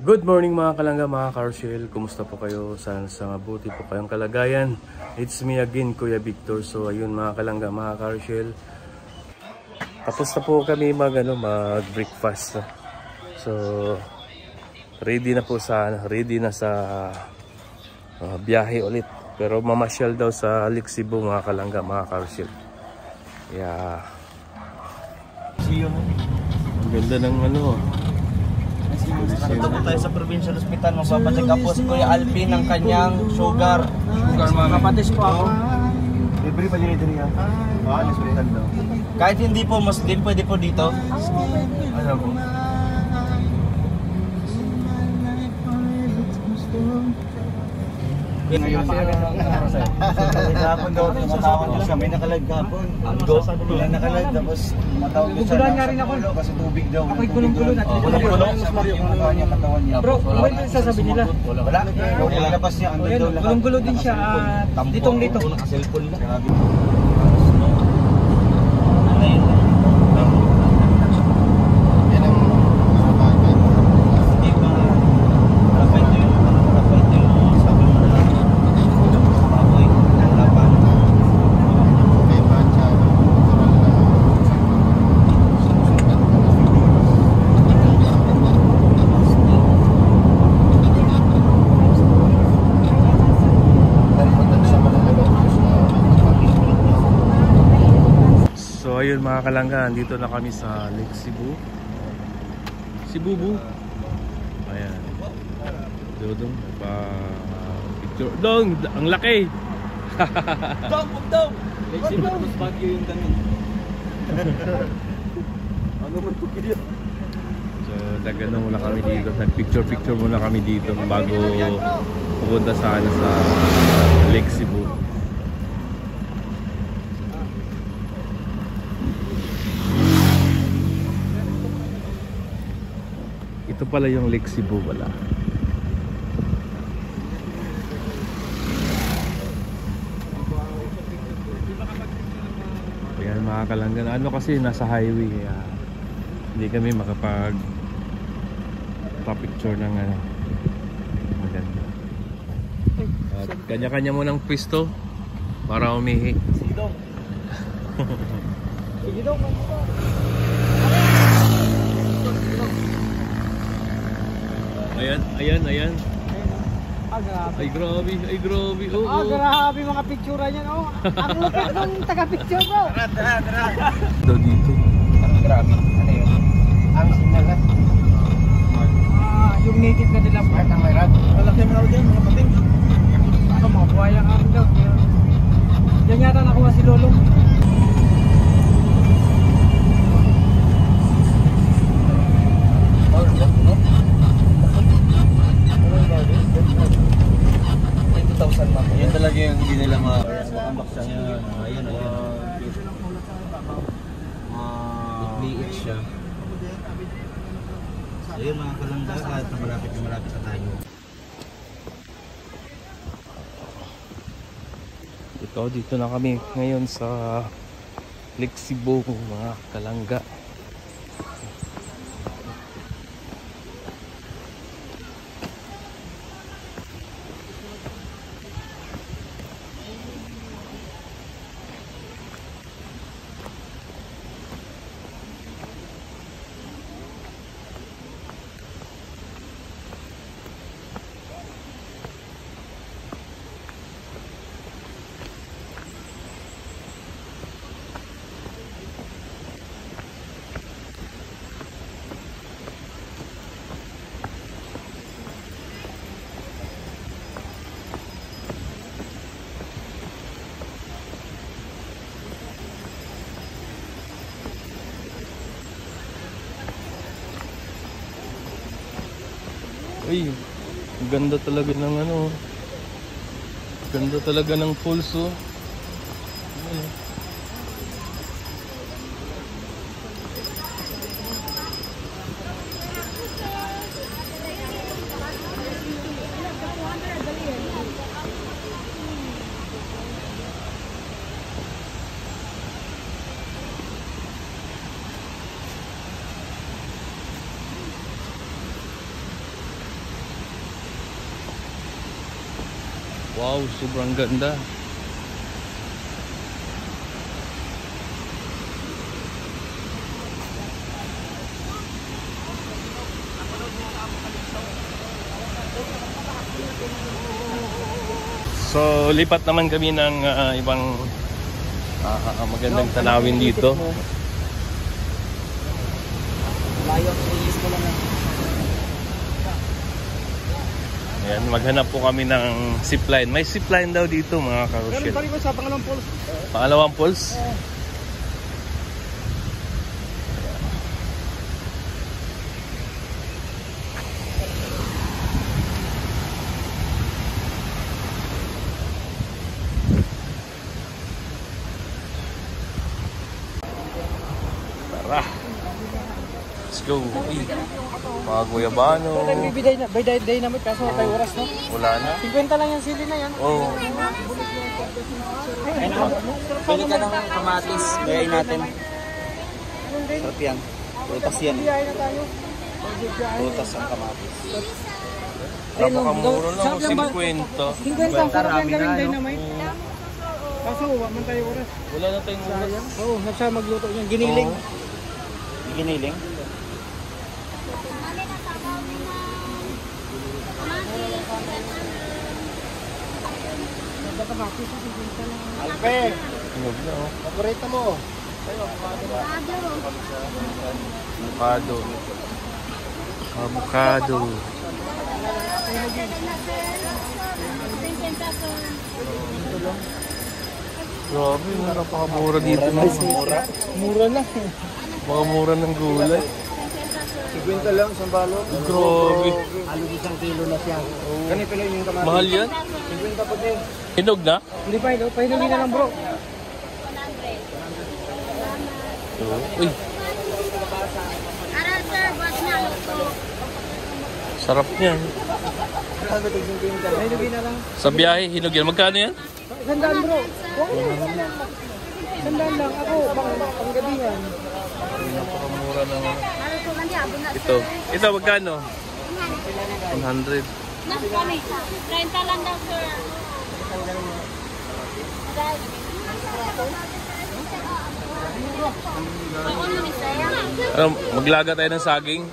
Good morning mga kalangga, mga Carshell. Kumusta po kayo? Sana sa mabuti po kayong kalagayan. It's me again, Kuya Victor. So ayun mga kalangga, mga Carshell. Tapos na po kami mag-breakfast. So ready na sa biyahe ulit. Pero mamasyal daw sa Lake Cebu mga kalangga, mga Carshell. Yeah. Ang ganda ng Dito po tayo sa Provincial Hospital, magpapacheck up po si Kuya Alvin ng kanyang sugar. Kapatis po ako. Libre pa dito niya. Hospital daw. Kahit hindi po Muslim, pwede po dito. Ano po? Ngayon kahapon daw, matawag ko siya, may nakalag kahapon. Bilang nakalag, tapos matawag ko siya. Nga rin ako. Kasi tubig daw. Ako'y kulong-kulong natin. Yung katawan niya. Bro, ano yung sasabi nila? Wala. Nilabas niya. Kulong-kulong din siya. Ditong-dito. Nakaselfon na. So ayun mga kalangga, dito na kami sa Lake Cebu. Cebu. Ayan. Dodong, picture. Dong, ang laki. Dong! Lake Cebu, mas bagyo yung damit. Ano man po kaya? So nagano muna kami dito, nag-picture muna kami dito bago pupunta sa Lake Cebu. Ito pala yung Lake Cebu pala. Ayan mga kalanggan. Ano kasi nasa highway kaya hindi kami makapag-picture ng maganda. At kanya-kanya mo ng pwesto para umihi. Sidong. Sidong. Ayan. Grabe. Ay grabe. Grabe mga picture niyan. Ang lupit ng taga-picture bro. Tara. Daw dito. Grabe. Ano yun? Ang signal na. Yung native na nila. Smart ang mayroon. Malaki mo na dyan, mga pating. Ako mga buhayang amin daw. Yan yata nakuha si Lolong. Yan talaga yung hindi nila makambaksa niya. Ayun. Liit siya. Ayun mga kalangga at malapit na tayo. Dito na kami ngayon sa Lake Cebu mga kalangga. Uy, ganda talaga ng ganda talaga ng falls oh. Wow, sobrang ganda. So, lipat naman kami ng ibang magandang tanawin dito. Ayan, maghanap po kami ng zipline. May zipline daw dito mga karosyel. Meron pa rin sa pangalawang pulse. Pangalawang pulse? Tara! Let's go! Mga guyabano. By day naman kaso tayo oras no? Wala na. 50 lang yan sili na yan. Oh. Pili ka ng kamatis. Gayain natin. Sarap yan. Prutas yan. Biyahe na tayo. Prutas ang kamatis. Napakamura lang. 50. 50 ang sarap yan galing dynamite. Kaso wala man tayo oras. Wala na tayong oras. Oo, nagsa magluto niyan. Giniling. Giniling. Alpe, Hinog na oh. paborito mo. Avocado. Avocado. Grabe, napakamura dito. Mura na. Mga mura ng gulay. 50 lang, sambalo. Grabe. Halos 1 kilo na siya. Ganito lang yung kamatis. Mahal yan? 50 pa din. Hinog na? Hindi pa, pahinugin na lang bro. Uy, sarap niyan. Pahinugin na lang. Sa biyahe, hinog yan. Magkano yan? 100 bro. 100 lang. Ako, panggabi yan. Napakamura ng ito. Ito, magkano? 100. 30 lang daw, sir. Ano, maglaga tayo ng saging?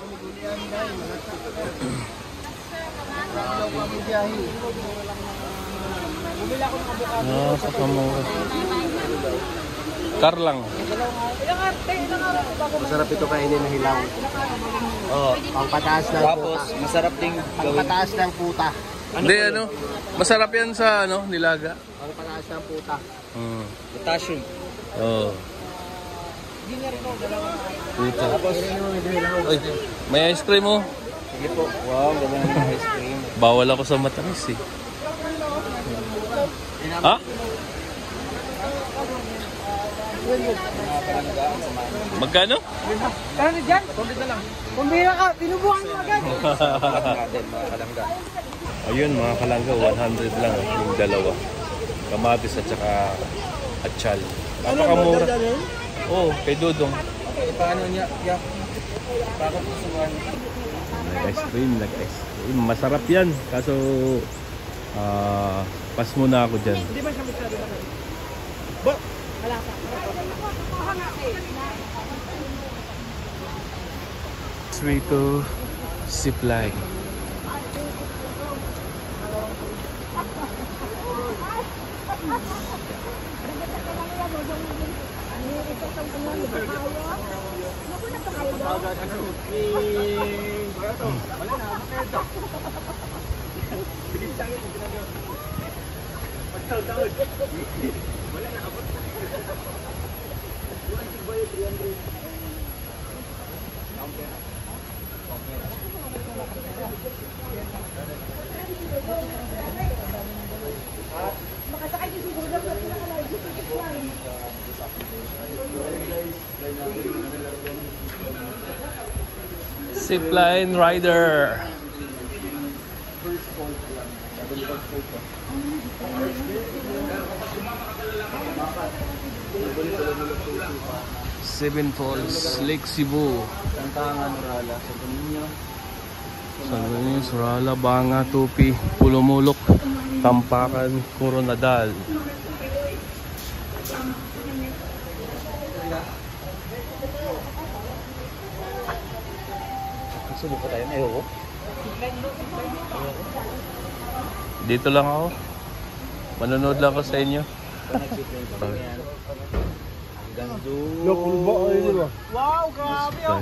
Napakamura. Kar lang. Masarap ito kainin na hilaw. Oh. Pangpataas ng Tapos, puta. masarap ding gawin. Pangpataas ng puta. Hindi, ano? Masarap yan sa, ano, nilaga. Pangpataas ng puta. Potassium. Oh. Puta. Ay, may ice cream mo. Sige po. Wow, gawin ng ice cream. Bawal ako sa matamis eh. Ha? Magkano? Ano dyan? Kumbira ka, tinubuhan mo agad. Natin, mga kalangga. Ayun mga kalangga, 100 lang yung dalawa. Kamatis at saka atsyal. Napakamura. Oo, kay Dudong. Paano niya? Yeah. Bakit po subuhan? Ice cream, nag-ice cream. Masarap yan. Kaso, pas muna ako dyan. Hindi ba siya masyado na kayo? Wala pa. Rito zipline. Zipline rider. Seven Falls, Lake Cebu. Tantangan, Rala. Sa Dominio. San Luis, Surala, Banga, Tupi, Pulumulok. Tampakan Coronadal. Subukan tayo na yun. Dito lang ako. Manonood lang ako sa inyo. Wow, grabe oh.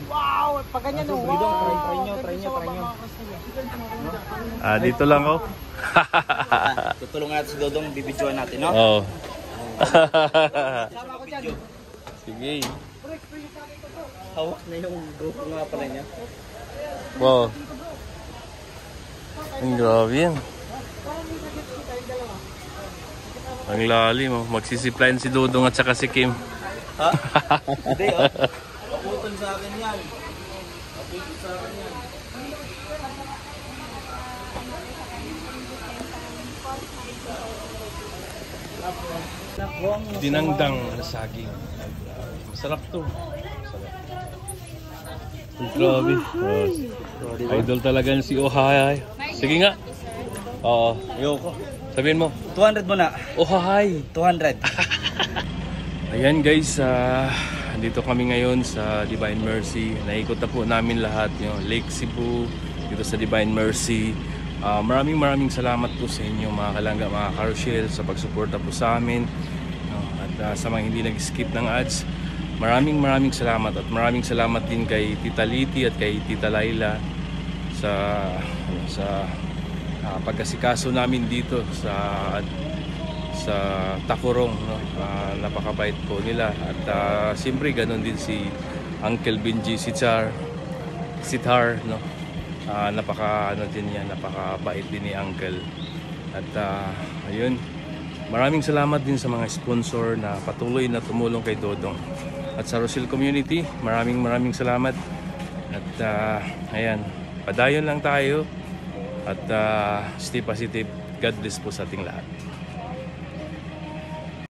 Wow, pag ganyan oh. Wow. Try nyo. Dito lang ako. Tutulungan natin si Dodong, bibidyoan natin, no? Oo. Sama ko dyan. Sige. Hawak na yung grupo nga pala niya. Wow. Ang grabe yan. Ang lalim oh. Magsisiplayan si Dodong at saka si Kim. Ha? Hindi, oh. Kaputol sa akin yan. Kaputol sa akin yan. Dinangdang na saging. Masarap to. Ang grabe. Oh. Idol talaga si Ohay. Sige nga. Oo. Ayoko. Sabihin mo. 200 mo na. Ohay. 200. Ayan guys, dito kami ngayon sa Divine Mercy. Naikot na po namin lahat yung Lake Cebu dito sa Divine Mercy. Maraming salamat po sa inyo mga kalangga, mga Carousel, sa pagsuporta po sa amin. At sa mga hindi nag-skip ng ads, maraming salamat. At maraming salamat din kay Tita Liti at kay Tita Laila sa pagkasikaso namin dito sa Tacorong, no? Napakabait po nila. At siyempre ganun din si Uncle Benji Sithar, no? Napakabait din ni Uncle. At ayun, maraming salamat din sa mga sponsor na patuloy na tumulong kay Dodong. At sa Rochelle community, maraming salamat. At ayan, padayon lang tayo. At stay positive. God bless po sa ating lahat.